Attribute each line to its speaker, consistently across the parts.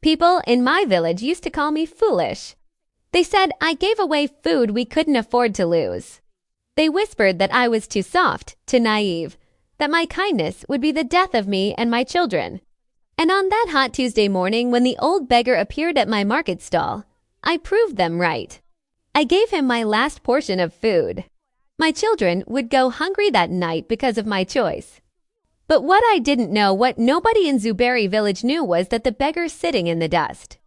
Speaker 1: People in my village used to call me foolish. They said I gave away food we couldn't afford to lose. They whispered that I was too soft, too naive, that my kindness would be the death of me and my children. And on that hot Tuesday morning when the old beggar appeared at my market stall, I proved them right. I gave him my last portion of food. My children would go hungry that night because of my choice. But what I didn't know, what nobody in Zuberi village knew, was that the beggar sitting in the dust,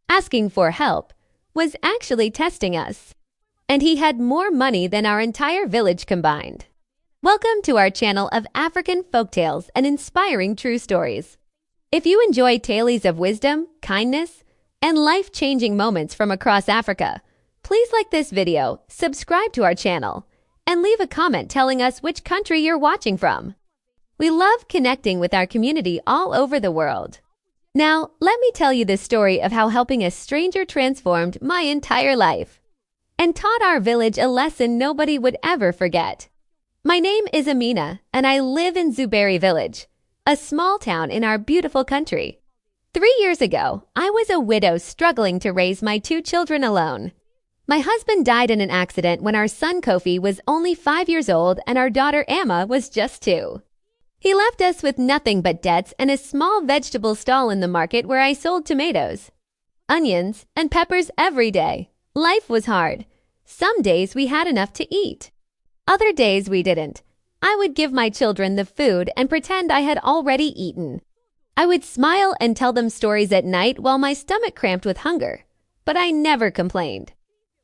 Speaker 1: asking for help, was actually testing us. And he had more money than our entire village combined. Welcome to our channel of African folktales and inspiring true stories. If you enjoy tales of wisdom, kindness, and life-changing moments from across Africa, please like this video, subscribe to our channel, and leave a comment telling us which country you're watching from. We love connecting with our community all over the world. Now, let me tell you the story of how helping a stranger transformed my entire life and taught our village a lesson nobody would ever forget. My name is Amina, and I live in Zuberi village, a small town in our beautiful country. 3 years ago, I was a widow struggling to raise my 2 children alone. My husband died in an accident when our son Kofi was only 5 years old and our daughter Amma was just 2. He left us with nothing but debts and a small vegetable stall in the market where I sold tomatoes, onions, and peppers every day. Life was hard. Some days we had enough to eat. Other days we didn't. I would give my children the food and pretend I had already eaten. I would smile and tell them stories at night while my stomach cramped with hunger, but I never complained.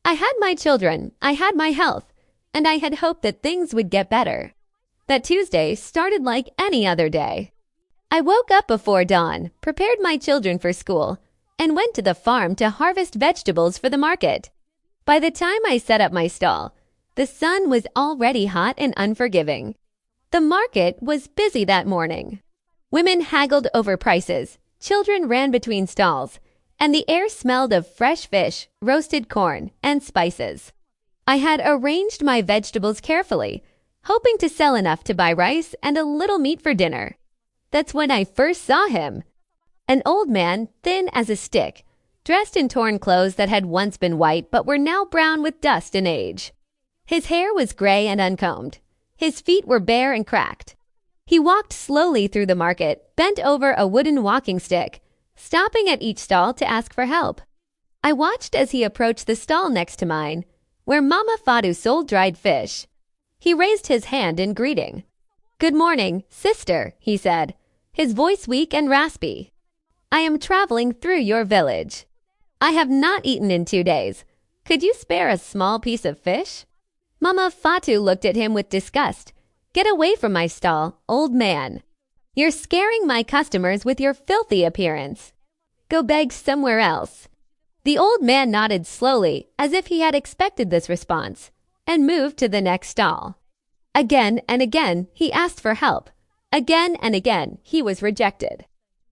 Speaker 1: I had my children, I had my health, and I had hoped that things would get better. That Tuesday started like any other day. I woke up before dawn, prepared my children for school, and went to the farm to harvest vegetables for the market. By the time I set up my stall, the sun was already hot and unforgiving. The market was busy that morning. Women haggled over prices, children ran between stalls, and the air smelled of fresh fish, roasted corn, and spices. I had arranged my vegetables carefully, hoping to sell enough to buy rice and a little meat for dinner. That's when I first saw him. An old man, thin as a stick, dressed in torn clothes that had once been white but were now brown with dust and age. His hair was gray and uncombed. His feet were bare and cracked. He walked slowly through the market, bent over a wooden walking stick, stopping at each stall to ask for help. I watched as he approached the stall next to mine, where Mama Fadu sold dried fish. He raised his hand in greeting. "Good morning, sister," he said, his voice weak and raspy. "I am traveling through your village. I have not eaten in 2 days. Could you spare a small piece of fish?" Mama Fatu looked at him with disgust. "Get away from my stall, old man. You're scaring my customers with your filthy appearance. Go beg somewhere else." The old man nodded slowly, as if he had expected this response, and moved to the next stall. Again and again, he asked for help. Again and again, he was rejected.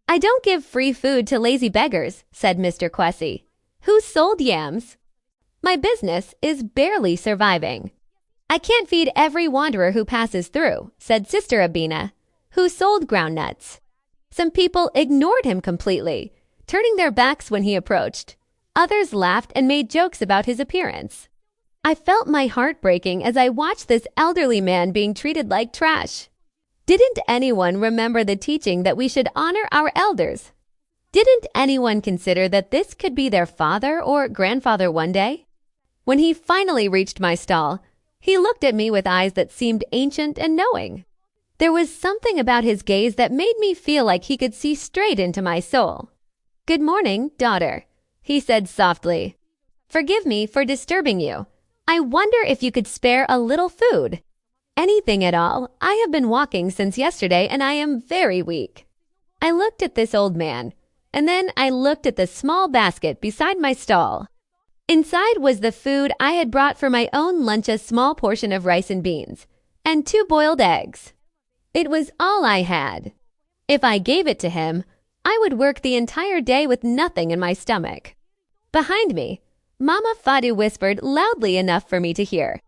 Speaker 1: "I don't give free food to lazy beggars," said Mr. Kwesi, who sold yams. "My business is barely surviving." "I can't feed every wanderer who passes through," said Sister Abina, who sold groundnuts. Some people ignored him completely, turning their backs when he approached. Others laughed and made jokes about his appearance. I felt my heart breaking as I watched this elderly man being treated like trash. Didn't anyone remember the teaching that we should honor our elders? Didn't anyone consider that this could be their father or grandfather one day? When he finally reached my stall, he looked at me with eyes that seemed ancient and knowing. There was something about his gaze that made me feel like he could see straight into my soul. "Good morning, daughter," he said softly. "Forgive me for disturbing you. I wonder if you could spare a little food. Anything at all. I have been walking since yesterday and I am very weak." I looked at this old man, and then I looked at the small basket beside my stall. Inside was the food I had brought for my own lunch, a small portion of rice and beans, and 2 boiled eggs. It was all I had. If I gave it to him, I would work the entire day with nothing in my stomach. Behind me, Mama Fadu whispered loudly enough for me to hear.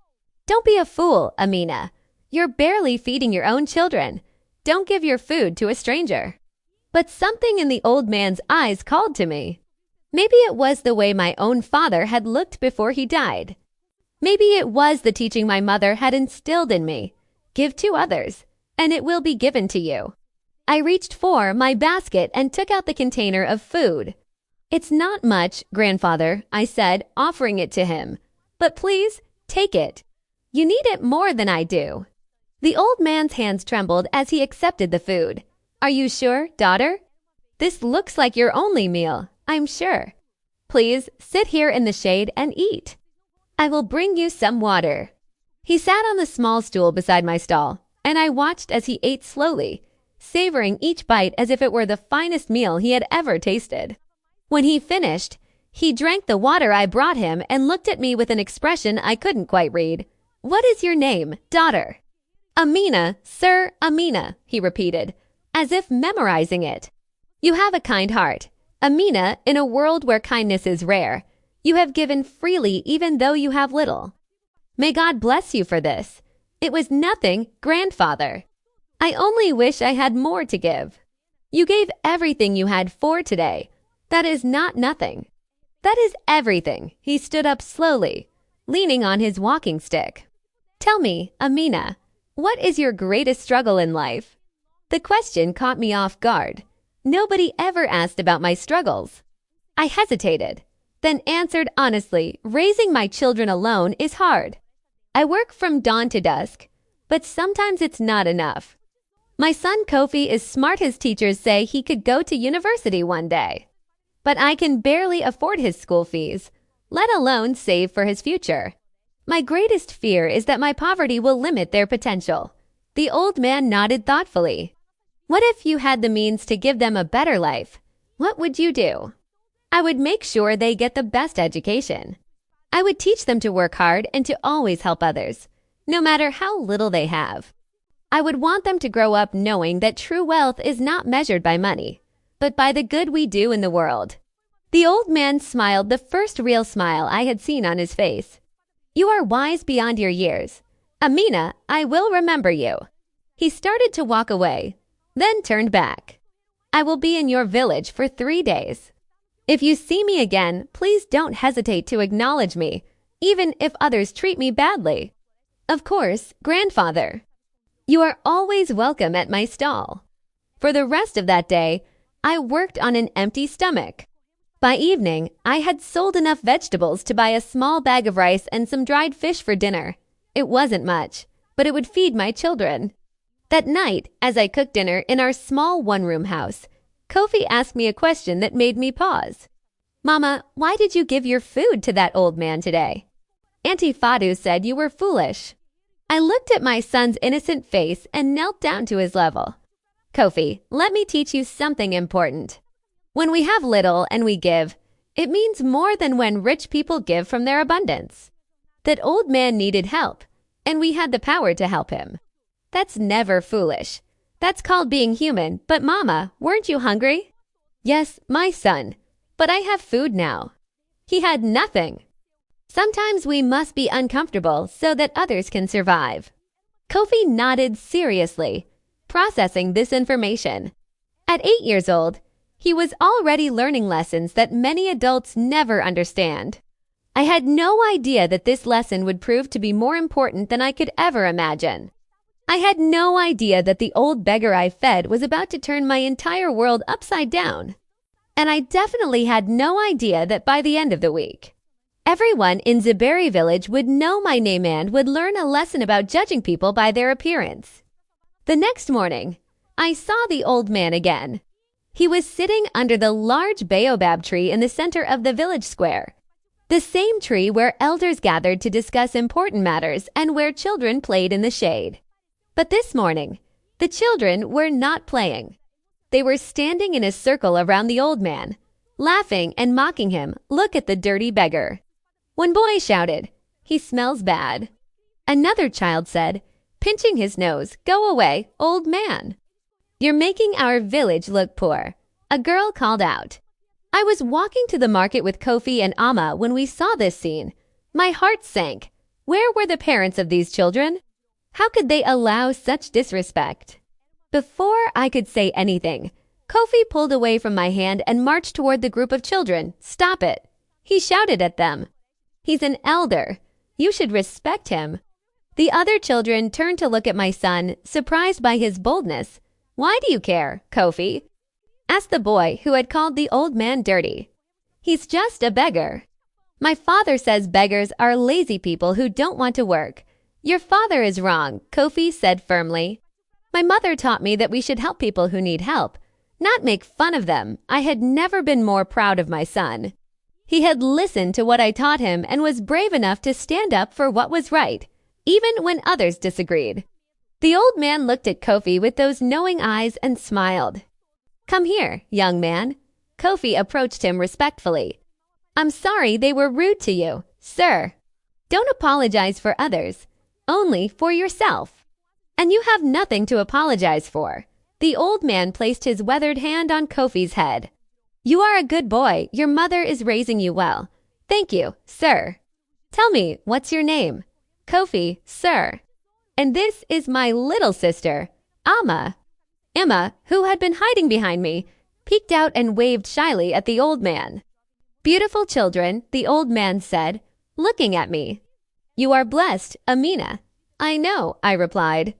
Speaker 1: "Don't be a fool, Amina. You're barely feeding your own children. Don't give your food to a stranger." But something in the old man's eyes called to me. Maybe it was the way my own father had looked before he died. Maybe it was the teaching my mother had instilled in me. Give to others, and it will be given to you. I reached for my basket and took out the container of food. It's not much, grandfather, I said, offering it to him. But please, take it. You need it more than I do. The old man's hands trembled as he accepted the food. Are you sure, daughter? This looks like your only meal, I'm sure. Please sit here in the shade and eat. I will bring you some water. He sat on the small stool beside my stall, and I watched as he ate slowly, savoring each bite as if it were the finest meal he had ever tasted. When he finished, he drank the water I brought him and looked at me with an expression I couldn't quite read. What is your name, daughter? Amina, sir, Amina, he repeated, as if memorizing it. You have a kind heart. Amina, in a world where kindness is rare, you have given freely even though you have little. May God bless you for this. It was nothing, grandfather. I only wish I had more to give. You gave everything you had for today. That is not nothing. That is everything. He stood up slowly, leaning on his walking stick. Tell me, Amina, what is your greatest struggle in life? The question caught me off guard. Nobody ever asked about my struggles. I hesitated, then answered honestly, raising my children alone is hard. I work from dawn to dusk, but sometimes it's not enough. My son Kofi is smart. His teachers say he could go to university one day. But I can barely afford his school fees, let alone save for his future. My greatest fear is that my poverty will limit their potential. The old man nodded thoughtfully. What if you had the means to give them a better life? What would you do? I would make sure they get the best education. I would teach them to work hard and to always help others, no matter how little they have. I would want them to grow up knowing that true wealth is not measured by money, but by the good we do in the world. The old man smiled, the first real smile I had seen on his face. You are wise beyond your years. Amina, I will remember you. He started to walk away, then turned back. I will be in your village for 3 days. If you see me again, please don't hesitate to acknowledge me, even if others treat me badly. Of course, grandfather. You are always welcome at my stall. For the rest of that day, I worked on an empty stomach. By evening, I had sold enough vegetables to buy a small bag of rice and some dried fish for dinner. It wasn't much, but it would feed my children. That night, as I cooked dinner in our small one-room house, Kofi asked me a question that made me pause. Mama, why did you give your food to that old man today? Auntie Fadu said you were foolish. I looked at my son's innocent face and knelt down to his level. Kofi, let me teach you something important. When we have little and we give, it means more than when rich people give from their abundance. That old man needed help, and we had the power to help him. That's never foolish. That's called being human. But Mama, weren't you hungry? Yes, my son. But I have food now. He had nothing. Sometimes we must be uncomfortable so that others can survive. Kofi nodded seriously, processing this information. At 8 years old, he was already learning lessons that many adults never understand. I had no idea that this lesson would prove to be more important than I could ever imagine. I had no idea that the old beggar I fed was about to turn my entire world upside down. And I definitely had no idea that by the end of the week, everyone in Ziberi village would know my name and would learn a lesson about judging people by their appearance. The next morning, I saw the old man again. He was sitting under the large baobab tree in the center of the village square, the same tree where elders gathered to discuss important matters and where children played in the shade. But this morning, the children were not playing. They were standing in a circle around the old man, laughing and mocking him. Look at the dirty beggar. One boy shouted, he smells bad. Another child said, pinching his nose, go away, old man. You're making our village look poor. A girl called out. I was walking to the market with Kofi and Amma when we saw this scene. My heart sank. Where were the parents of these children? How could they allow such disrespect? Before I could say anything, Kofi pulled away from my hand and marched toward the group of children. "Stop it!" He shouted at them. "He's an elder. You should respect him." The other children turned to look at my son, surprised by his boldness. "Why do you care, Kofi?" asked the boy who had called the old man dirty. "He's just a beggar." "My father says beggars are lazy people who don't want to work." "Your father is wrong," Kofi said firmly. "My mother taught me that we should help people who need help, not make fun of them." I had never been more proud of my son. He had listened to what I taught him and was brave enough to stand up for what was right, even when others disagreed. The old man looked at Kofi with those knowing eyes and smiled. "Come here, young man." Kofi approached him respectfully. "I'm sorry they were rude to you, sir. Don't apologize for others, only for yourself. And you have nothing to apologize for." The old man placed his weathered hand on Kofi's head. "You are a good boy. Your mother is raising you well." "Thank you, sir." "Tell me, what's your name?" "Kofi, sir." "And this is my little sister, Amma." Emma, who had been hiding behind me, peeked out and waved shyly at the old man. "Beautiful children," the old man said, looking at me. "You are blessed, Amina." "I know," I replied.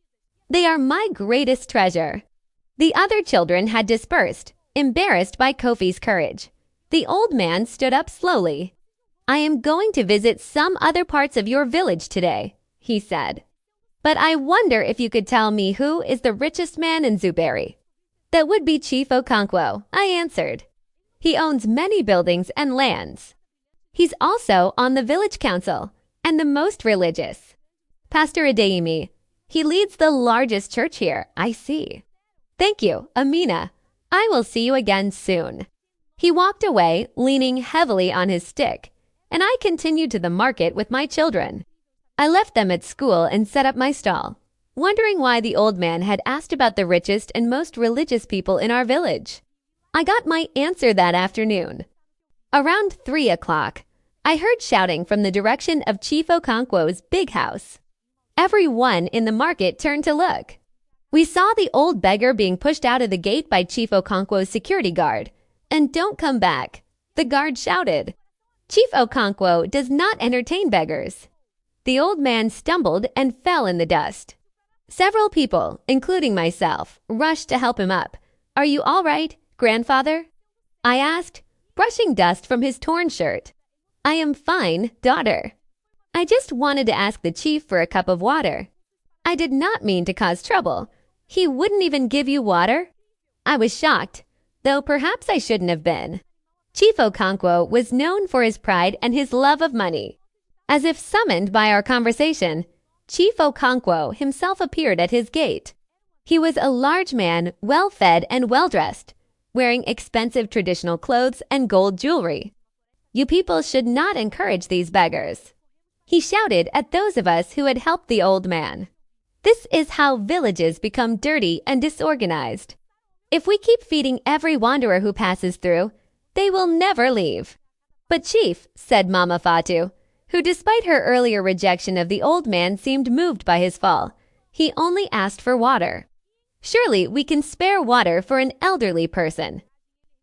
Speaker 1: "They are my greatest treasure." The other children had dispersed, embarrassed by Kofi's courage. The old man stood up slowly. "I am going to visit some other parts of your village today," he said. "But I wonder if you could tell me who is the richest man in Zuberi." "That would be Chief Okonkwo," I answered. "He owns many buildings and lands. He's also on the village council and the most religious." "Pastor Adeyemi. He leads the largest church here." "I see." "Thank you, Amina. I will see you again soon." He walked away, leaning heavily on his stick, and I continued to the market with my children. I left them at school and set up my stall, wondering why the old man had asked about the richest and most religious people in our village. I got my answer that afternoon. Around 3 o'clock, I heard shouting from the direction of Chief Okonkwo's big house. Everyone in the market turned to look. We saw the old beggar being pushed out of the gate by Chief Okonkwo's security guard. "And don't come back," the guard shouted. "Chief Okonkwo does not entertain beggars." The old man stumbled and fell in the dust. Several people, including myself, rushed to help him up. "Are you all right, grandfather?" I asked, brushing dust from his torn shirt. "I am fine, daughter. I just wanted to ask the chief for a cup of water." I did not mean to cause trouble. He wouldn't even give you water? I was shocked, though perhaps I shouldn't have been. Chief Okonkwo was known for his pride and his love of money. As if summoned by our conversation, Chief Okonkwo himself appeared at his gate. He was a large man, well-fed and well-dressed, wearing expensive traditional clothes and gold jewelry. "You people should not encourage these beggars," he shouted at those of us who had helped the old man. "This is how villages become dirty and disorganized. If we keep feeding every wanderer who passes through, they will never leave." "But Chief," said Mama Fatu, who despite her earlier rejection of the old man seemed moved by his fall, "he only asked for water. Surely we can spare water for an elderly person."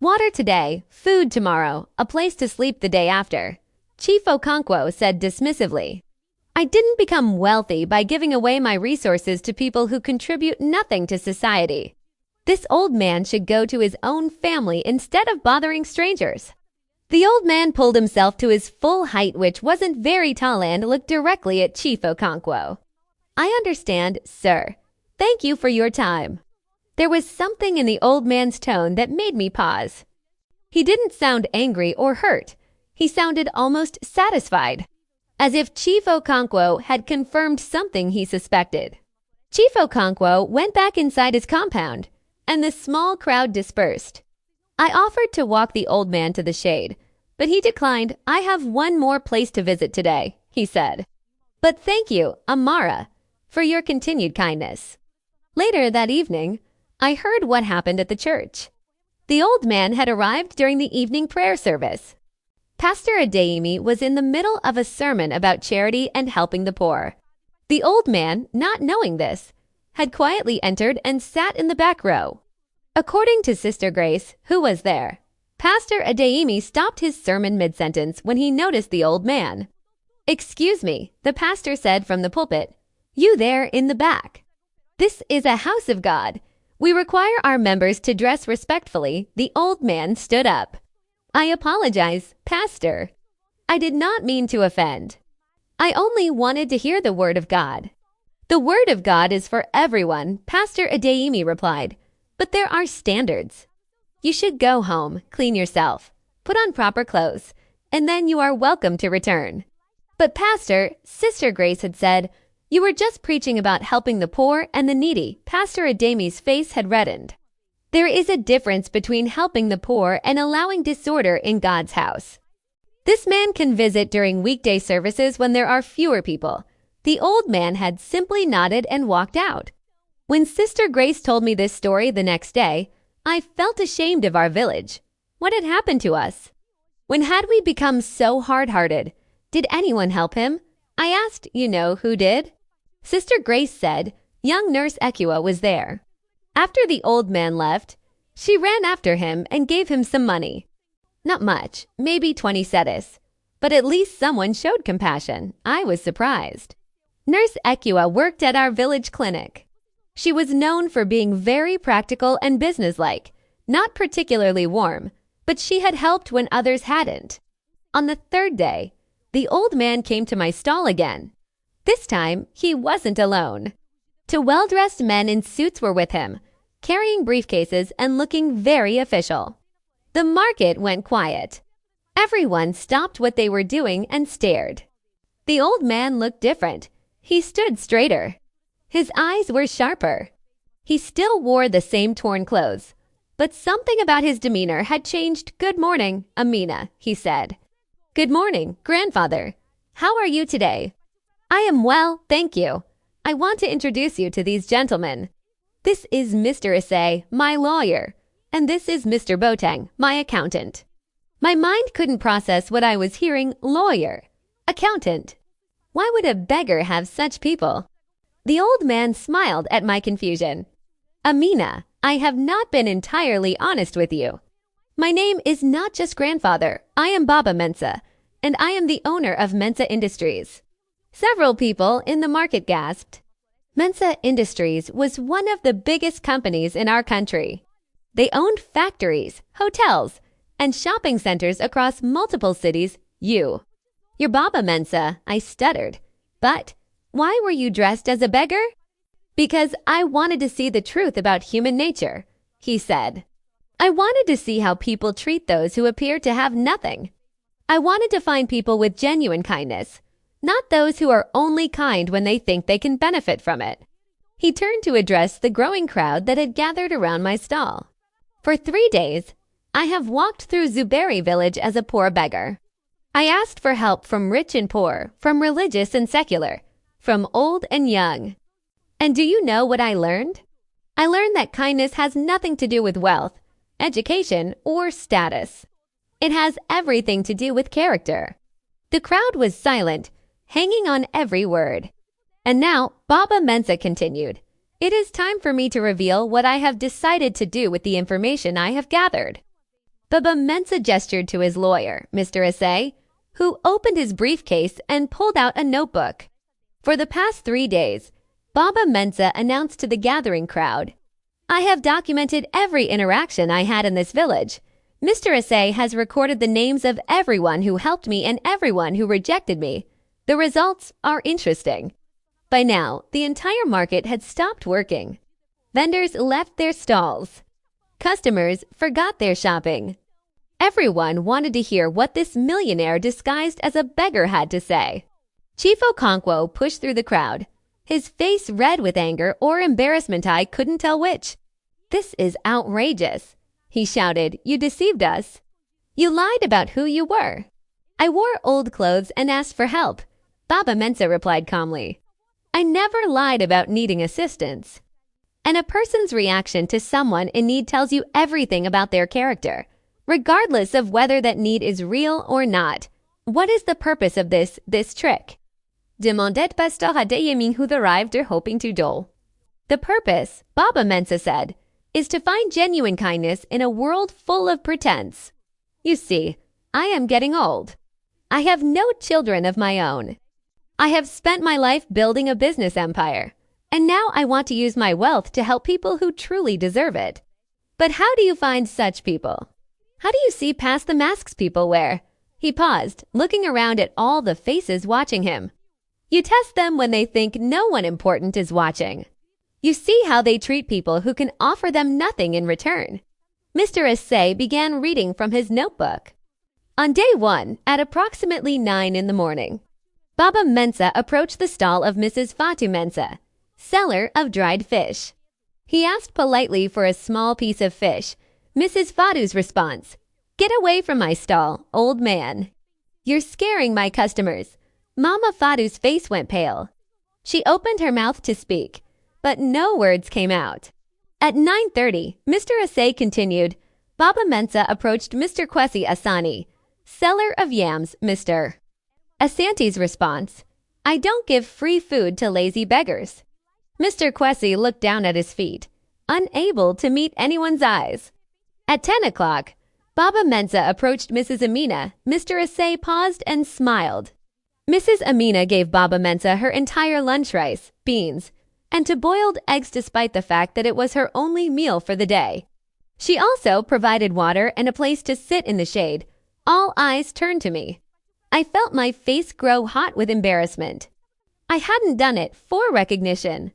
Speaker 1: "Water today, food tomorrow, a place to sleep the day after," Chief Okonkwo said dismissively. "I didn't become wealthy by giving away my resources to people who contribute nothing to society. This old man should go to his own family instead of bothering strangers." The old man pulled himself to his full height, which wasn't very tall, and looked directly at Chief Okonkwo. "I understand, sir. Thank you for your time." There was something in the old man's tone that made me pause. He didn't sound angry or hurt. He sounded almost satisfied, as if Chief Okonkwo had confirmed something he suspected. Chief Okonkwo went back inside his compound, and the small crowd dispersed. I offered to walk the old man to the shade, but he declined. "I have one more place to visit today," he said. "But thank you, Amara, for your continued kindness." Later that evening, I heard what happened at the church. The old man had arrived during the evening prayer service. Pastor Adeyemi was in the middle of a sermon about charity and helping the poor. The old man, not knowing this, had quietly entered and sat in the back row. According to Sister Grace, who was there, Pastor Adeyemi stopped his sermon mid-sentence when he noticed the old man. "Excuse me," the pastor said from the pulpit. "You there in the back. This is a house of God. We require our members to dress respectfully." The old man stood up. "I apologize, Pastor. I did not mean to offend. I only wanted to hear the word of God." "The word of God is for everyone," Pastor Adeyemi replied. "But there are standards. You should go home, clean yourself, put on proper clothes, and then you are welcome to return." "But Pastor," Sister Grace had said, "you were just preaching about helping the poor and the needy." Pastor Adeyemi's face had reddened. "There is a difference between helping the poor and allowing disorder in God's house. This man can visit during weekday services when there are fewer people." The old man had simply nodded and walked out. When Sister Grace told me this story the next day, I felt ashamed of our village. What had happened to us? When had we become so hard-hearted? Did anyone help him? I asked, who did? Sister Grace said young Nurse Ekua was there. After the old man left, she ran after him and gave him some money. Not much, maybe 20 cedis, but at least someone showed compassion. I was surprised. Nurse Ekua worked at our village clinic. She was known for being very practical and businesslike, not particularly warm, but she had helped when others hadn't. On the third day, the old man came to my stall again. This time, he wasn't alone. Two well-dressed men in suits were with him, carrying briefcases and looking very official. The market went quiet. Everyone stopped what they were doing and stared. The old man looked different. He stood straighter. His eyes were sharper. He still wore the same torn clothes, but something about his demeanor had changed. "Good morning, Amina," he said. "Good morning, grandfather. How are you today?" "I am well, thank you. I want to introduce you to these gentlemen. This is Mr. Issei, my lawyer, and this is Mr. Boateng, my accountant." My mind couldn't process what I was hearing. Lawyer, accountant. Why would a beggar have such people? The old man smiled at my confusion. "Amina, I have not been entirely honest with you. My name is not just grandfather. I am Baba Mensa, and I am the owner of Mensa Industries." Several people in the market gasped. Mensa Industries was one of the biggest companies in our country. They owned factories, hotels, and shopping centers across multiple cities. "You're Baba Mensa," I stuttered. "But why were you dressed as a beggar?" "Because I wanted to see the truth about human nature," he said. "I wanted to see how people treat those who appear to have nothing. I wanted to find people with genuine kindness, not those who are only kind when they think they can benefit from it." He turned to address the growing crowd that had gathered around my stall. "For 3 days, I have walked through Zuberi village as a poor beggar. I asked for help from rich and poor, from religious and secular, from old and young. And do you know what I learned? I learned that kindness has nothing to do with wealth, education, or status. It has everything to do with character." The crowd was silent, hanging on every word. And now, Baba Mensa continued, "It is time for me to reveal what I have decided to do with the information I have gathered." Baba Mensa gestured to his lawyer, Mr. Issei, who opened his briefcase and pulled out a notebook. For the past 3 days, Baba Mensa announced to the gathering crowd, "I have documented every interaction I had in this village. Mr. Issei has recorded the names of everyone who helped me and everyone who rejected me. The results are interesting." By now, the entire market had stopped working. Vendors left their stalls. Customers forgot their shopping. Everyone wanted to hear what this millionaire disguised as a beggar had to say. Chief Okonkwo pushed through the crowd, his face red with anger or embarrassment. I couldn't tell which. "This is outrageous," he shouted. "You deceived us. You lied about who you were." "I wore old clothes and asked for help," Baba Mensa replied calmly. "I never lied about needing assistance." And a person's reaction to someone in need tells you everything about their character, regardless of whether that need is real or not. What is the purpose of this trick? Demanded Pastor Adeyemi, who arrived hoping to dole. The purpose, Baba Mensa said, is to find genuine kindness in a world full of pretense. You see, I am getting old. I have no children of my own. I have spent my life building a business empire, and now I want to use my wealth to help people who truly deserve it. But how do you find such people? How do you see past the masks people wear? He paused, looking around at all the faces watching him. You test them when they think no one important is watching. You see how they treat people who can offer them nothing in return. Mr. Assay began reading from his notebook. On day 1, at approximately 9 in the morning, Baba Mensa approached the stall of Mrs. Fatu Mensa, seller of dried fish. He asked politely for a small piece of fish. Mrs. Fatu's response, "Get away from my stall, old man. You're scaring my customers." Mama Fatu's face went pale. She opened her mouth to speak, but no words came out. At 9:30, Mr. Assay continued. Baba Mensa approached Mr. Kwesi Asani, seller of yams, Mr. Asanti's response, "I don't give free food to lazy beggars." Mr. Kwesi looked down at his feet, unable to meet anyone's eyes. At 10 o'clock, Baba Mensa approached Mrs. Amina. Mr. Assay paused and smiled. Mrs. Amina gave Baba Mensa her entire lunch rice, beans, and two boiled eggs despite the fact that it was her only meal for the day. She also provided water and a place to sit in the shade. All eyes turned to me. I felt my face grow hot with embarrassment. I hadn't done it for recognition.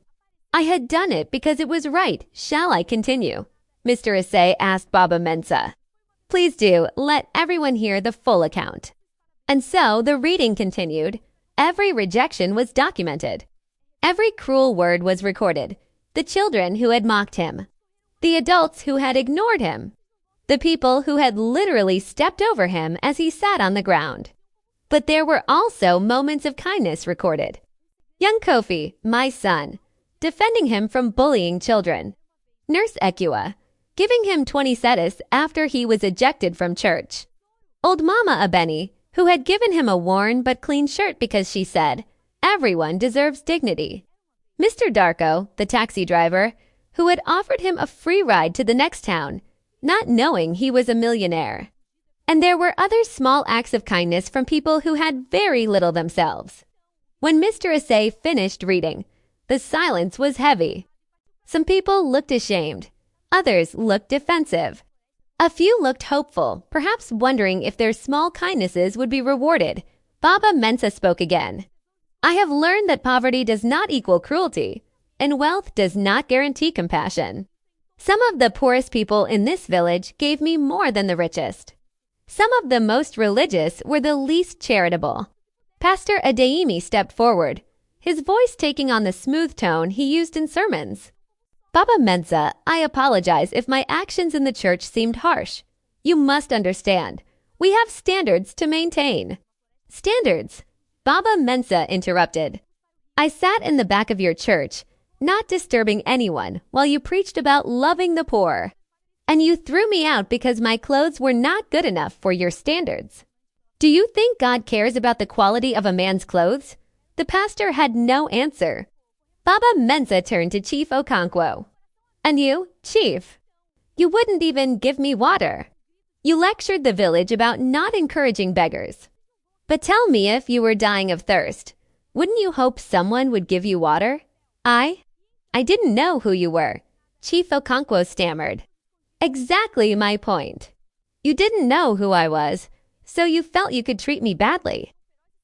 Speaker 1: I had done it because it was right. Shall I continue? Mr. Assay asked Baba Mensa. Please do, let everyone hear the full account. And so the reading continued. Every rejection was documented. Every cruel word was recorded. The children who had mocked him. The adults who had ignored him. The people who had literally stepped over him as he sat on the ground. But there were also moments of kindness recorded. Young Kofi, my son, defending him from bullying children. Nurse Ekua, giving him 20 cedis after he was ejected from church. Old Mama Abeni, who had given him a worn but clean shirt because she said, everyone deserves dignity. Mr. Darko, the taxi driver, who had offered him a free ride to the next town, not knowing he was a millionaire. And there were other small acts of kindness from people who had very little themselves. When Mr. Assay finished reading, the silence was heavy. Some people looked ashamed. Others looked defensive. A few looked hopeful, perhaps wondering if their small kindnesses would be rewarded. Baba Mensa spoke again. I have learned that poverty does not equal cruelty, and wealth does not guarantee compassion. Some of the poorest people in this village gave me more than the richest. Some of the most religious were the least charitable. Pastor Adeyemi stepped forward, his voice taking on the smooth tone he used in sermons. Baba Mensa, I apologize if my actions in the church seemed harsh. You must understand, we have standards to maintain. Standards? Baba Mensa interrupted. I sat in the back of your church, not disturbing anyone, while you preached about loving the poor. And you threw me out because my clothes were not good enough for your standards. Do you think God cares about the quality of a man's clothes? The pastor had no answer. Baba Mensa turned to Chief Okonkwo. And you, Chief? You wouldn't even give me water. You lectured the village about not encouraging beggars. But tell me, if you were dying of thirst, wouldn't you hope someone would give you water? I didn't know who you were, Chief Okonkwo stammered. Exactly my point. You didn't know who I was, so you felt you could treat me badly.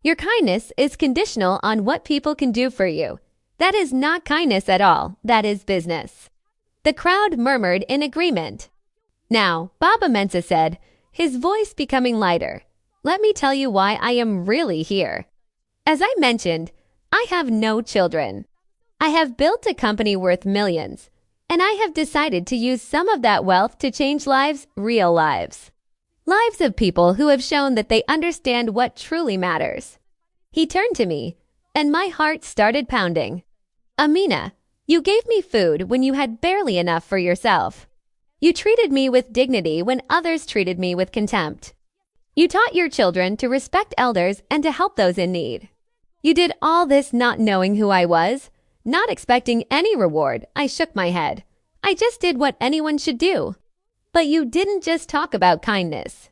Speaker 1: Your kindness is conditional on what people can do for you. That is not kindness at all. That is business. The crowd murmured in agreement. Now, Baba Mensa said, his voice becoming lighter, let me tell you why I am really here. As I mentioned, I have no children. I have built a company worth millions, and I have decided to use some of that wealth to change lives, real lives. Lives of people who have shown that they understand what truly matters. He turned to me, and my heart started pounding. Amina, you gave me food when you had barely enough for yourself. You treated me with dignity when others treated me with contempt. You taught your children to respect elders and to help those in need. You did all this not knowing who I was, not expecting any reward. I shook my head. I just did what anyone should do. But you didn't just talk about kindness.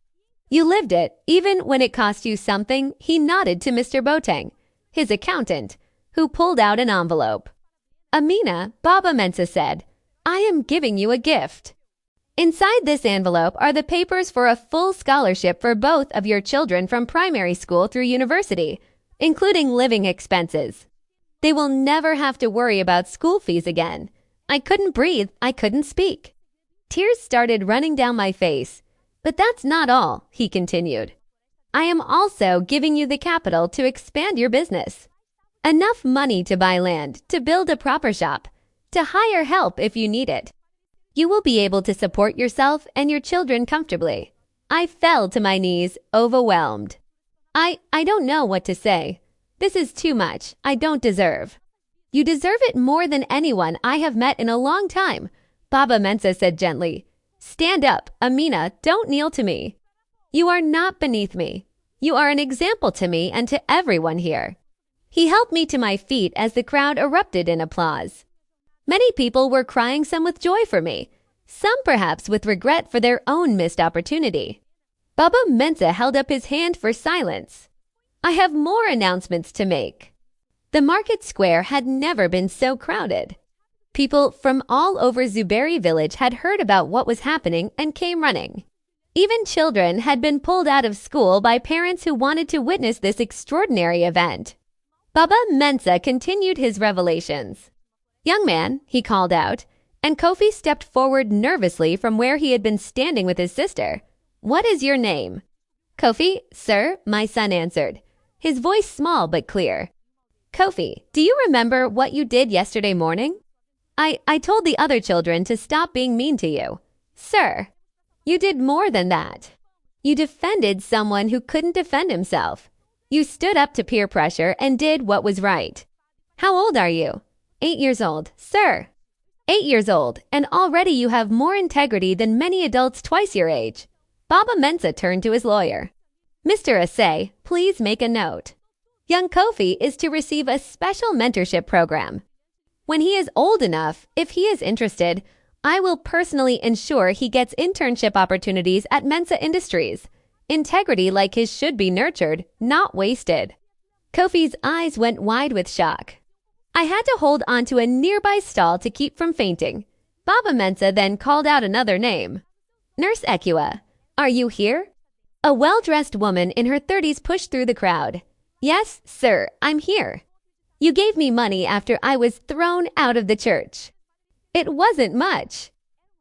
Speaker 1: You lived it, even when it cost you something. He nodded to Mr. Boateng, his accountant, who pulled out an envelope. Amina, Baba Mensa said, I am giving you a gift. Inside this envelope are the papers for a full scholarship for both of your children from primary school through university, including living expenses. They will never have to worry about school fees again. I couldn't breathe, I couldn't speak. Tears started running down my face. But that's not all, he continued. I am also giving you the capital to expand your business. Enough money to buy land, to build a proper shop, to hire help if you need it. You will be able to support yourself and your children comfortably. I fell to my knees, overwhelmed. I don't know what to say. This is too much. I don't deserve. You deserve it more than anyone I have met in a long time, Baba Mensa said gently. Stand up, Amina, don't kneel to me. You are not beneath me. You are an example to me and to everyone here. He helped me to my feet as the crowd erupted in applause. Many people were crying, some with joy for me, some perhaps with regret for their own missed opportunity. Baba Mensa held up his hand for silence. I have more announcements to make. The market square had never been so crowded. People from all over Zuberi village had heard about what was happening and came running. Even children had been pulled out of school by parents who wanted to witness this extraordinary event. Baba Mensa continued his revelations. Young man, he called out, and Kofi stepped forward nervously from where he had been standing with his sister. What is your name? Kofi, sir, my son answered, his voice small but clear. Kofi, do you remember what you did yesterday morning? I told the other children to stop being mean to you. Sir, you did more than that. You defended someone who couldn't defend himself. You stood up to peer pressure and did what was right. How old are you? 8 years old, sir. 8 years old, and already you have more integrity than many adults twice your age. Baba Mensa turned to his lawyer. Mr. Asay, please make a note. Young Kofi is to receive a special mentorship program. When he is old enough, if he is interested, I will personally ensure he gets internship opportunities at Mensa Industries. Integrity like his should be nurtured, not wasted. Kofi's eyes went wide with shock. I had to hold onto a nearby stall to keep from fainting. Baba Mensa then called out another name. Nurse Ekua, are you here? A well-dressed woman in her 30s pushed through the crowd. Yes, sir, I'm here. You gave me money after I was thrown out of the church. It wasn't much.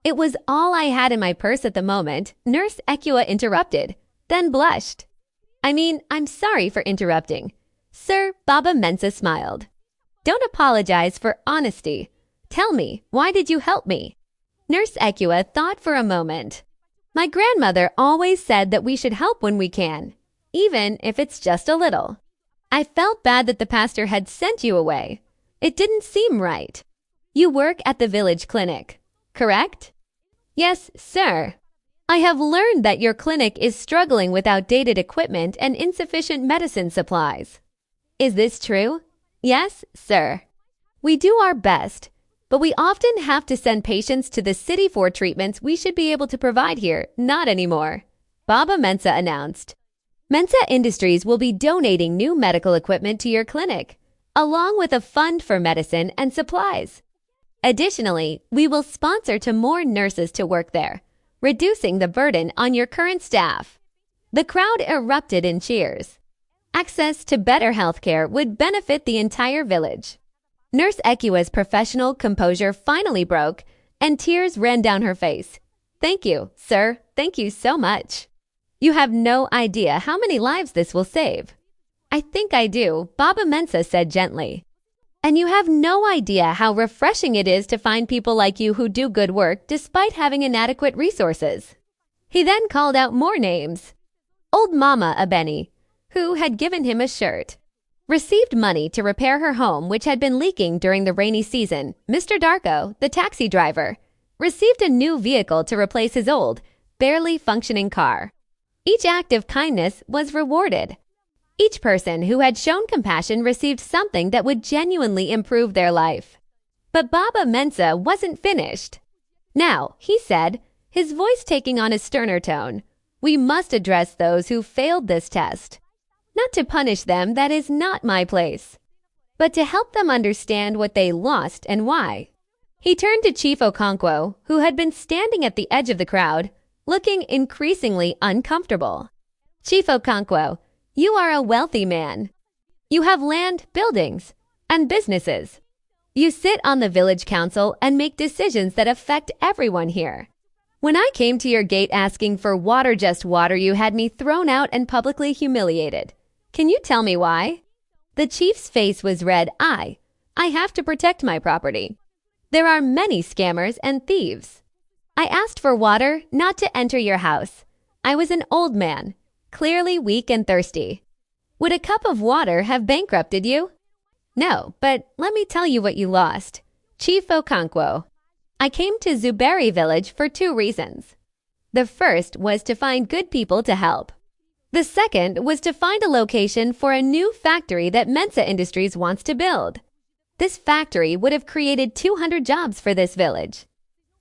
Speaker 1: It was all I had in my purse at the moment, Nurse Ekua interrupted, then blushed. I'm sorry for interrupting. Sir, Baba Mensa smiled. Don't apologize for honesty. Tell me, why did you help me? Nurse Ekua thought for a moment. My grandmother always said that we should help when we can, even if it's just a little. I felt bad that the pastor had sent you away. It didn't seem right. You work at the village clinic, correct? Yes, sir. I have learned that your clinic is struggling with outdated equipment and insufficient medicine supplies. Is this true? Yes, sir. We do our best, but we often have to send patients to the city for treatments we should be able to provide here, not anymore. Baba Mensa announced. Mensa Industries will be donating new medical equipment to your clinic, along with a fund for medicine and supplies. Additionally, we will sponsor to more nurses to work there, reducing the burden on your current staff. The crowd erupted in cheers. Access to better healthcare would benefit the entire village. Nurse Ekua's professional composure finally broke, and tears ran down her face. Thank you, sir. Thank you so much. You have no idea how many lives this will save. I think I do, Baba Mensa said gently. And you have no idea how refreshing it is to find people like you who do good work despite having inadequate resources. He then called out more names. Old Mama Abeni, who had given him a shirt, received money to repair her home which had been leaking during the rainy season. Mr. Darko, the taxi driver, received a new vehicle to replace his old, barely functioning car. Each act of kindness was rewarded. Each person who had shown compassion received something that would genuinely improve their life. But Baba Mensa wasn't finished. Now, he said, his voice taking on a sterner tone, we must address those who failed this test. Not to punish them, that is not my place, but to help them understand what they lost and why. He turned to Chief Okonkwo, who had been standing at the edge of the crowd, looking increasingly uncomfortable. Chief Okonkwo, you are a wealthy man. You have land, buildings, and businesses. You sit on the village council and make decisions that affect everyone here. When I came to your gate asking for water, just water, you had me thrown out and publicly humiliated. Can you tell me why? The chief's face was red. I have to protect my property. There are many scammers and thieves. I asked for water, not to enter your house. I was an old man, clearly weak and thirsty. Would a cup of water have bankrupted you? No, but let me tell you what you lost. Chief Okonkwo, I came to Zuberi village for 2 reasons. The first was to find good people to help. The second was to find a location for a new factory that Mensa Industries wants to build. This factory would have created 200 jobs for this village.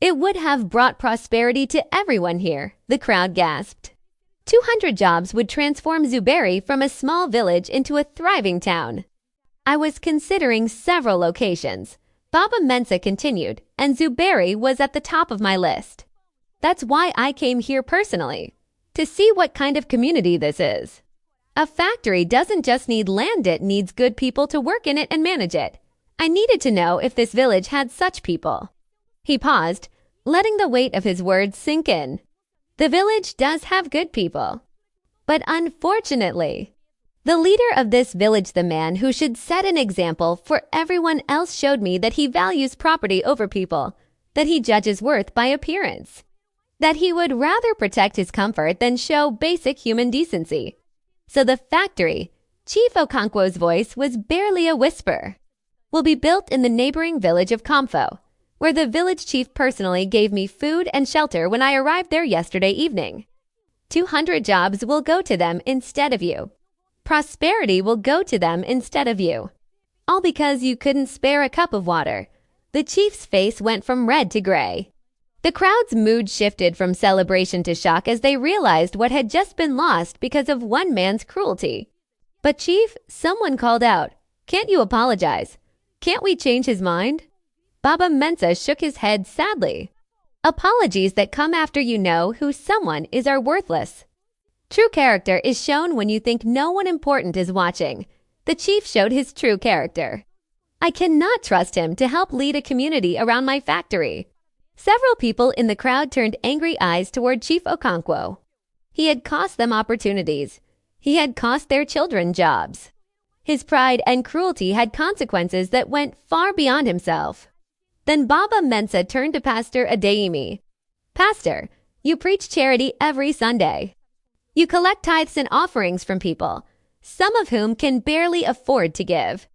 Speaker 1: It would have brought prosperity to everyone here, the crowd gasped. 200 jobs would transform Zuberi from a small village into a thriving town. I was considering several locations. Baba Mensa continued, and Zuberi was at the top of my list. That's why I came here personally, to see what kind of community this is. A factory doesn't just need land, it needs good people to work in it and manage it. I needed to know if this village had such people. He paused, letting the weight of his words sink in. The village does have good people. But unfortunately, the leader of this village, the man who should set an example for everyone else, showed me that he values property over people, that he judges worth by appearance, that he would rather protect his comfort than show basic human decency. So the factory, Chief Okonkwo's voice was barely a whisper, will be built in the neighboring village of Komfo, where the village chief personally gave me food and shelter when I arrived there yesterday evening. 200 jobs will go to them instead of you. Prosperity will go to them instead of you. All because you couldn't spare a cup of water. The chief's face went from red to gray. The crowd's mood shifted from celebration to shock as they realized what had just been lost because of one man's cruelty. But Chief, someone called out, can't you apologize? Can't we change his mind? Baba Mensa shook his head sadly. Apologies that come after you know who someone is are worthless. True character is shown when you think no one important is watching. The chief showed his true character. I cannot trust him to help lead a community around my factory. Several people in the crowd turned angry eyes toward Chief Okonkwo. He had cost them opportunities. He had cost their children jobs. His pride and cruelty had consequences that went far beyond himself. Then Baba Mensa turned to Pastor Adeyemi. Pastor, you preach charity every Sunday. You collect tithes and offerings from people, some of whom can barely afford to give.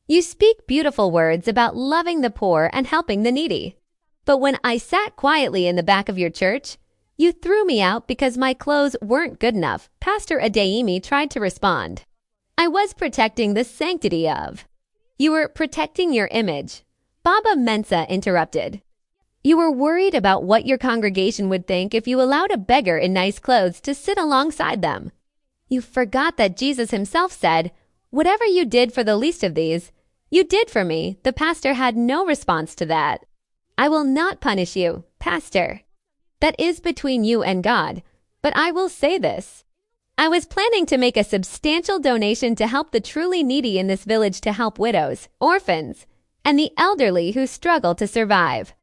Speaker 1: You speak beautiful words about loving the poor and helping the needy. But when I sat quietly in the back of your church, you threw me out because my clothes weren't good enough. Pastor Adeyemi tried to respond. I was protecting the sanctity of. You were protecting your image. Baba Mensa interrupted. You were worried about what your congregation would think if you allowed a beggar in nice clothes to sit alongside them. You forgot that Jesus himself said, whatever you did for the least of these, you did for me. The pastor had no response to that. I will not punish you, Pastor. That is between you and God. But I will say this. I was planning to make a substantial donation to help the truly needy in this village, to help widows, orphans, and the elderly who struggle to survive.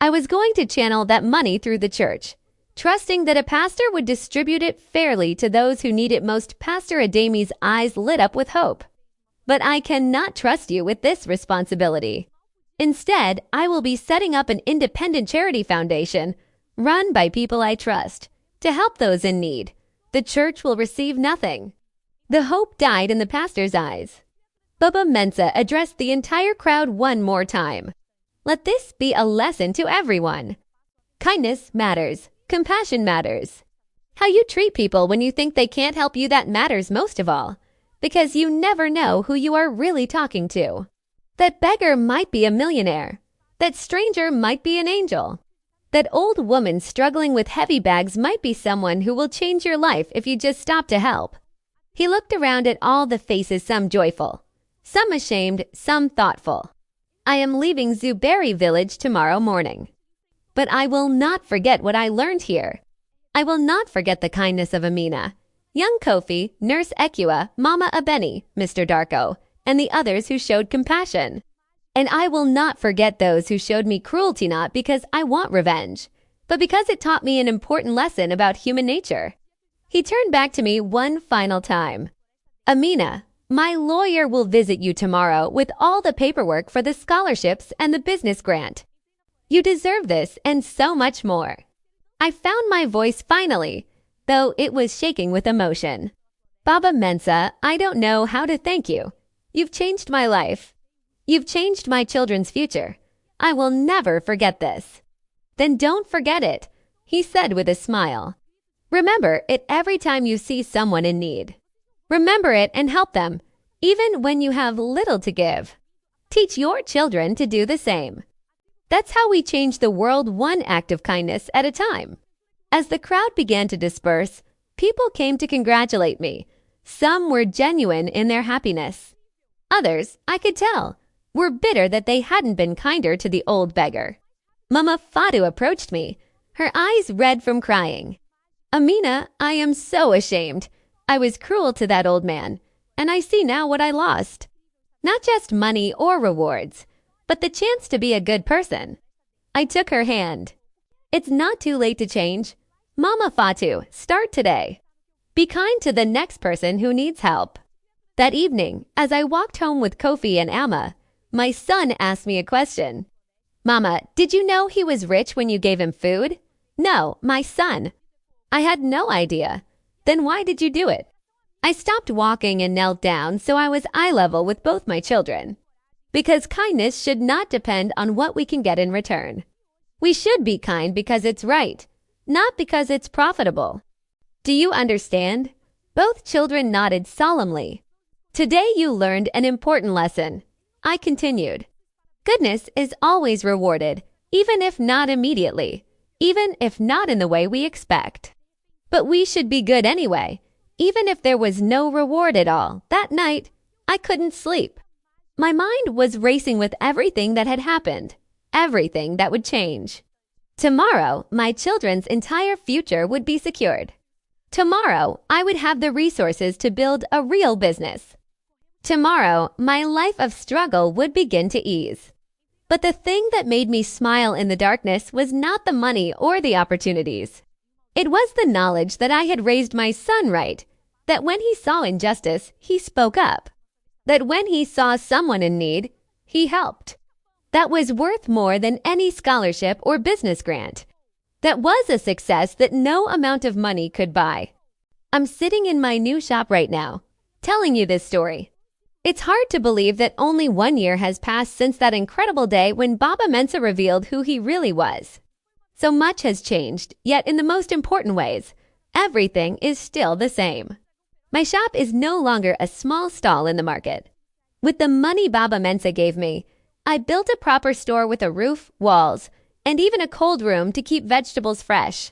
Speaker 1: I was going to channel that money through the church, trusting that a pastor would distribute it fairly to those who need it most. Pastor Adeyemi's eyes lit up with hope. But I cannot trust you with this responsibility. Instead, I will be setting up an independent charity foundation run by people I trust to help those in need. The church will receive nothing. The hope died in the pastor's eyes. Baba Mensa addressed the entire crowd one more time. Let this be a lesson to everyone. Kindness matters. Compassion matters. How you treat people when you think they can't help you, that matters most of all, because you never know who you are really talking to. That beggar might be a millionaire. That stranger might be an angel. That old woman struggling with heavy bags might be someone who will change your life if you just stop to help. He looked around at all the faces, some joyful, some ashamed, some thoughtful. I am leaving Zuberi village tomorrow morning. But I will not forget what I learned here. I will not forget the kindness of Amina, young Kofi, Nurse Ekua, Mama Abeni, Mr. Darko, and the others who showed compassion. And I will not forget those who showed me cruelty, not because I want revenge, but because it taught me an important lesson about human nature. He turned back to me one final time. Amina, my lawyer will visit you tomorrow with all the paperwork for the scholarships and the business grant. You deserve this and so much more. I found my voice finally, though it was shaking with emotion. Baba Mensa, I don't know how to thank you. You've changed my life. You've changed my children's future. I will never forget this. Then don't forget it, he said with a smile. Remember it every time you see someone in need. Remember it and help them, even when you have little to give. Teach your children to do the same. That's how we change the world, one act of kindness at a time. As the crowd began to disperse, people came to congratulate me. Some were genuine in their happiness. Others, I could tell, were bitter that they hadn't been kinder to the old beggar. Mama Fatu approached me, her eyes red from crying. Amina, I am so ashamed. I was cruel to that old man, and I see now what I lost. Not just money or rewards, but the chance to be a good person. I took her hand. It's not too late to change. Mama Fatu, start today. Be kind to the next person who needs help. That evening, as I walked home with Kofi and Amma, my son asked me a question. Mama, did you know he was rich when you gave him food? No, my son. I had no idea. Then why did you do it? I stopped walking and knelt down so I was eye level with both my children. Because kindness should not depend on what we can get in return. We should be kind because it's right, not because it's profitable. Do you understand? Both children nodded solemnly. Today you learned an important lesson. I continued. Goodness is always rewarded, even if not immediately, even if not in the way we expect. But we should be good anyway, even if there was no reward at all. That night, I couldn't sleep. My mind was racing with everything that had happened, everything that would change. Tomorrow, my children's entire future would be secured. Tomorrow, I would have the resources to build a real business. Tomorrow, my life of struggle would begin to ease. But the thing that made me smile in the darkness was not the money or the opportunities. It was the knowledge that I had raised my son right, that when he saw injustice, he spoke up, that when he saw someone in need, he helped. That was worth more than any scholarship or business grant. That was a success that no amount of money could buy. I'm sitting in my new shop right now, telling you this story. It's hard to believe that only 1 year has passed since that incredible day when Baba Mensa revealed who he really was. So much has changed, yet in the most important ways, everything is still the same. My shop is no longer a small stall in the market. With the money Baba Mensa gave me, I built a proper store with a roof, walls, and even a cold room to keep vegetables fresh.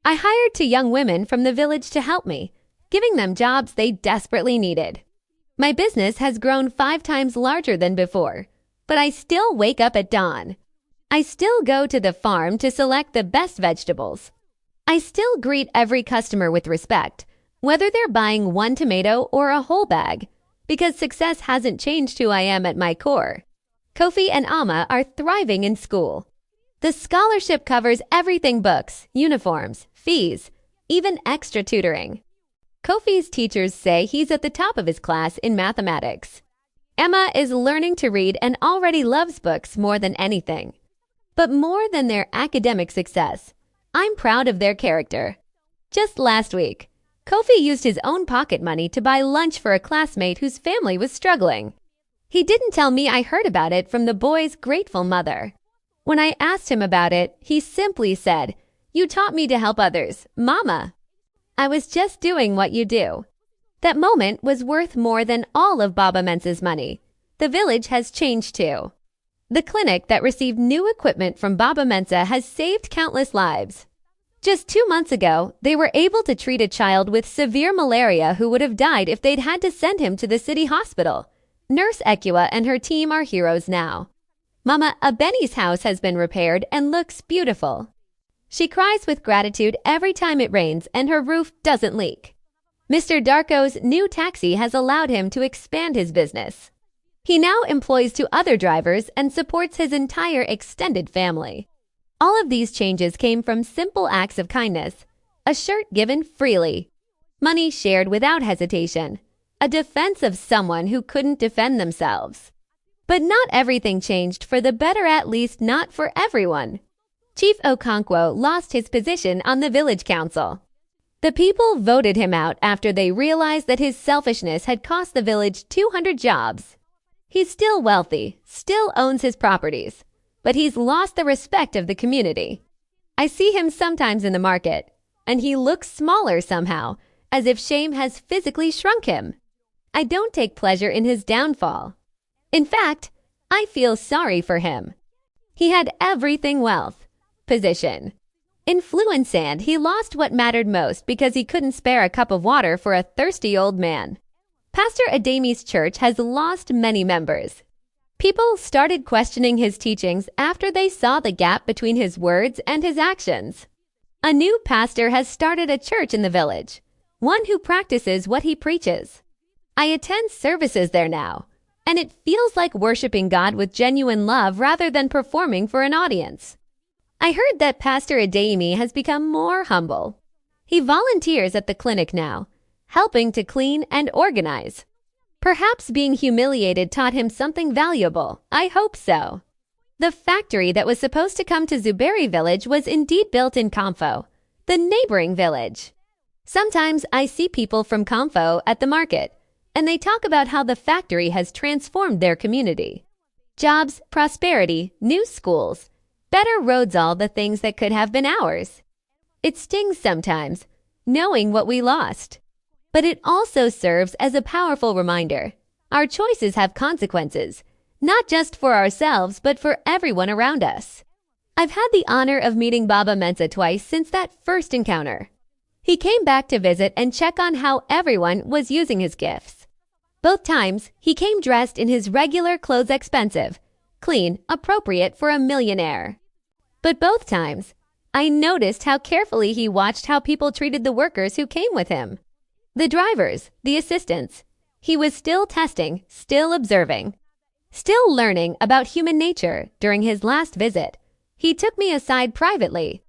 Speaker 1: I hired 2 young women from the village to help me, giving them jobs they desperately needed. My business has grown 5 times larger than before, but I still wake up at dawn. I still go to the farm to select the best vegetables. I still greet every customer with respect, whether they're buying 1 tomato or a whole bag, because success hasn't changed who I am at my core. Kofi and Amma are thriving in school. The scholarship covers everything: books, uniforms, fees, even extra tutoring. Kofi's teachers say he's at the top of his class in mathematics. Emma is learning to read and already loves books more than anything. But more than their academic success, I'm proud of their character. Just last week, Kofi used his own pocket money to buy lunch for a classmate whose family was struggling. He didn't tell me I heard about it from the boy's grateful mother. When I asked him about it, he simply said, "You taught me to help others, Mama." I was just doing what you do. That moment was worth more than all of Baba Mensa's money. The village has changed too. The clinic that received new equipment from Baba Mensa has saved countless lives. Just 2 months ago, they were able to treat a child with severe malaria who would have died if they'd had to send him to the city hospital. Nurse Ekua and her team are heroes now. Mama Abeni's house has been repaired and looks beautiful. She cries with gratitude every time it rains and her roof doesn't leak. Mr. Darko's new taxi has allowed him to expand his business. He now employs 2 other drivers and supports his entire extended family. All of these changes came from simple acts of kindness, a shirt given freely, money shared without hesitation, a defense of someone who couldn't defend themselves. But not everything changed for the better, at least not for everyone. Chief Okonkwo lost his position on the village council. The people voted him out after they realized that his selfishness had cost the village 200 jobs. He's still wealthy, still owns his properties, but he's lost the respect of the community. I see him sometimes in the market, and he looks smaller somehow, as if shame has physically shrunk him. I don't take pleasure in his downfall. In fact, I feel sorry for him. He had everything: wealth, position, influence, and he lost what mattered most because he couldn't spare a cup of water for a thirsty old man. Pastor Ademi's church has lost many members. People started questioning his teachings after they saw the gap between his words and his actions. A new pastor has started a church in the village, one who practices what he preaches. I attend services there now, and it feels like worshiping God with genuine love rather than performing for an audience. I heard that Pastor Ademi has become more humble. He volunteers at the clinic now, helping to clean and organize. Perhaps being humiliated taught him something valuable. I hope so. The factory that was supposed to come to Zuberi village was indeed built in Kamfo, the neighboring village. Sometimes I see people from Kamfo at the market, and they talk about how the factory has transformed their community. Jobs, prosperity, new schools, better roads, all the things that could have been ours. It stings sometimes, knowing what we lost. But it also serves as a powerful reminder. Our choices have consequences, not just for ourselves, but for everyone around us. I've had the honor of meeting Baba Mensa twice since that first encounter. He came back to visit and check on how everyone was using his gifts. Both times, he came dressed in his regular clothes, expensive, clean, appropriate for a millionaire. But both times, I noticed how carefully he watched how people treated the workers who came with him. The drivers, the assistants. He was still testing, still observing, still learning about human nature. During his last visit, he took me aside privately.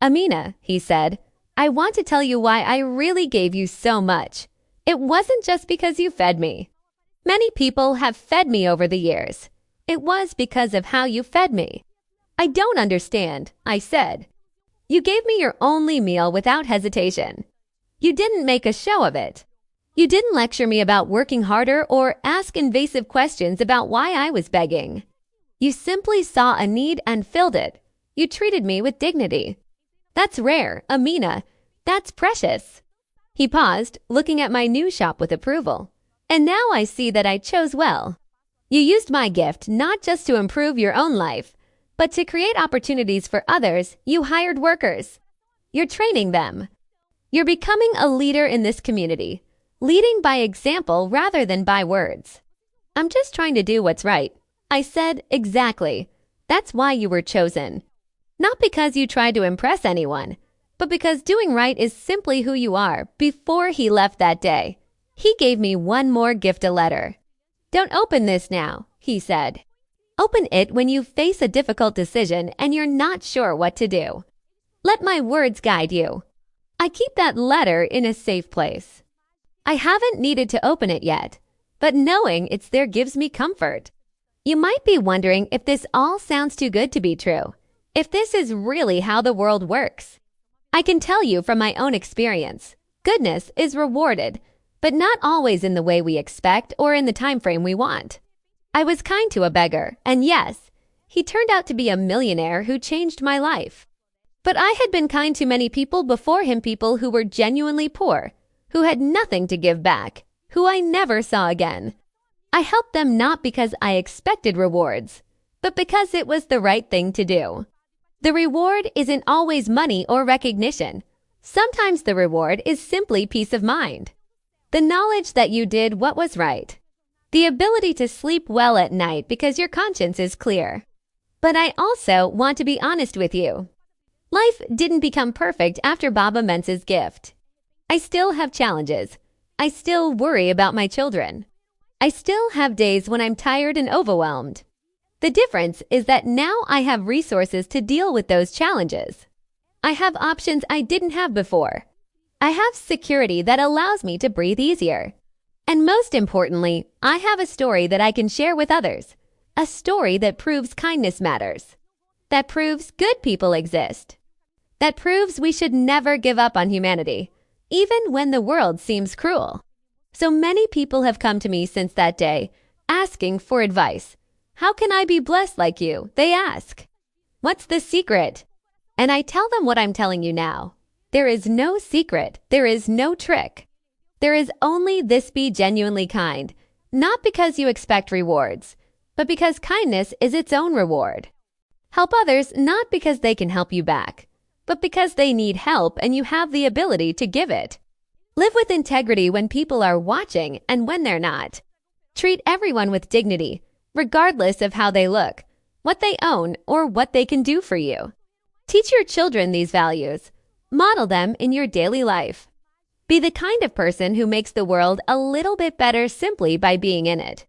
Speaker 1: "Amina," he said, "I want to tell you why I really gave you so much. It wasn't just because you fed me. Many people have fed me over the years. It was because of how you fed me." "I don't understand," I said. "You gave me your only meal without hesitation. You didn't make a show of it. You didn't lecture me about working harder or ask invasive questions about why I was begging. You simply saw a need and filled it. You treated me with dignity. That's rare, Amina. That's precious." He paused, looking at my new shop with approval. "And now I see that I chose well. You used my gift not just to improve your own life, but to create opportunities for others. You hired workers. You're training them. You're becoming a leader in this community, leading by example rather than by words." "I'm just trying to do what's right," I said. "Exactly. That's why you were chosen. Not because you tried to impress anyone, but because doing right is simply who you are." Before he left that day, he gave me one more gift, a letter. "Don't open this now," he said. "Open it when you face a difficult decision and you're not sure what to do. Let my words guide you." I keep that letter in a safe place. I haven't needed to open it yet, but knowing it's there gives me comfort. You might be wondering if this all sounds too good to be true, if this is really how the world works. I can tell you from my own experience, goodness is rewarded, but not always in the way we expect or in the time frame we want. I was kind to a beggar, and yes, he turned out to be a millionaire who changed my life. But I had been kind to many people before him, people who were genuinely poor, who had nothing to give back, who I never saw again. I helped them not because I expected rewards, but because it was the right thing to do. The reward isn't always money or recognition. Sometimes the reward is simply peace of mind. The knowledge that you did what was right. The ability to sleep well at night because your conscience is clear. But I also want to be honest with you. Life didn't become perfect after Baba Mensa's gift. I still have challenges. I still worry about my children. I still have days when I'm tired and overwhelmed. The difference is that now I have resources to deal with those challenges. I have options I didn't have before. I have security that allows me to breathe easier. And most importantly, I have a story that I can share with others. A story that proves kindness matters. That proves good people exist. That proves we should never give up on humanity, even when the world seems cruel. So many people have come to me since that day, asking for advice. How can I be blessed like you? They ask. What's the secret? And I tell them what I'm telling you now. There is no secret. There is no trick. There is only this: be genuinely kind, not because you expect rewards, but because kindness is its own reward. Help others not because they can help you back, but because they need help and you have the ability to give it. Live with integrity when people are watching and when they're not. Treat everyone with dignity, regardless of how they look, what they own, or what they can do for you. Teach your children these values. Model them in your daily life. Be the kind of person who makes the world a little bit better simply by being in it.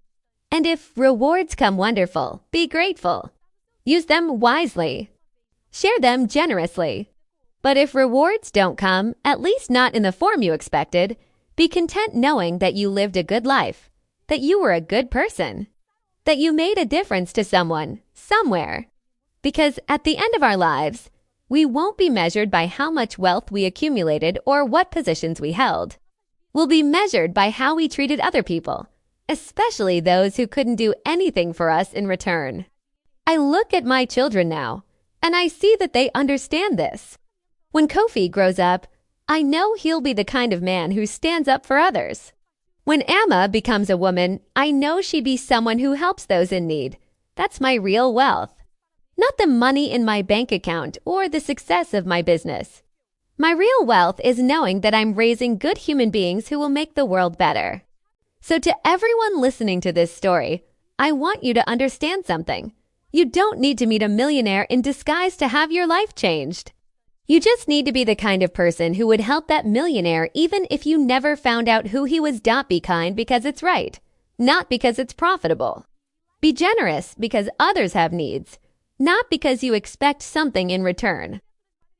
Speaker 1: And if rewards come wonderful, be grateful. Use them wisely. Share them generously. But if rewards don't come, at least not in the form you expected, be content knowing that you lived a good life, that you were a good person, that you made a difference to someone, somewhere. Because at the end of our lives, we won't be measured by how much wealth we accumulated or what positions we held. We'll be measured by how we treated other people, especially those who couldn't do anything for us in return. I look at my children now, and I see that they understand this. When Kofi grows up, I know he'll be the kind of man who stands up for others. When Amma becomes a woman, I know she'd be someone who helps those in need. That's my real wealth. Not the money in my bank account or the success of my business. My real wealth is knowing that I'm raising good human beings who will make the world better. So to everyone listening to this story, I want you to understand something. You don't need to meet a millionaire in disguise to have your life changed. You just need to be the kind of person who would help that millionaire even if you never found out who he was. Be kind because it's right, not because it's profitable. Be generous because others have needs, not because you expect something in return.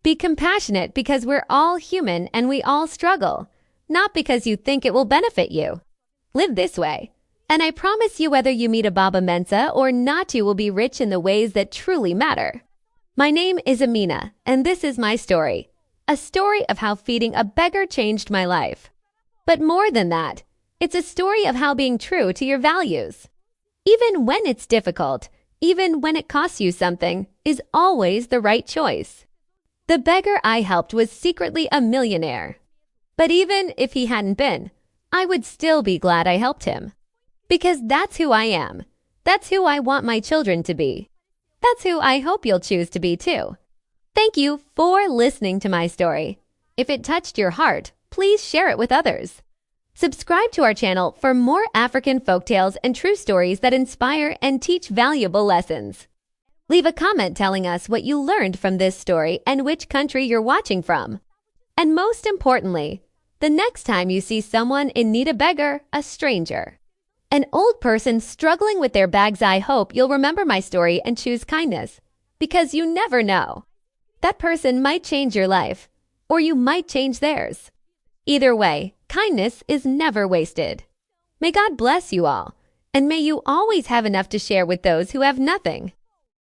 Speaker 1: Be compassionate because we're all human and we all struggle, not because you think it will benefit you. Live this way, and I promise you whether you meet a Baba Mensa or not, you will be rich in the ways that truly matter. My name is Amina, and this is my story. A story of how feeding a beggar changed my life. But more than that, it's a story of how being true to your values, even when it's difficult, even when it costs you something, is always the right choice. The beggar I helped was secretly a millionaire. But even if he hadn't been, I would still be glad I helped him. Because that's who I am. That's who I want my children to be. That's who I hope you'll choose to be too. Thank you for listening to my story. If it touched your heart, please share it with others. Subscribe to our channel for more African folktales and true stories that inspire and teach valuable lessons. Leave a comment telling us what you learned from this story and which country you're watching from. And most importantly, the next time you see someone in need, a beggar, a stranger, an old person struggling with their bags, I hope you'll remember my story and choose kindness, because you never know. That person might change your life, or you might change theirs. Either way, kindness is never wasted. May God bless you all, and may you always have enough to share with those who have nothing.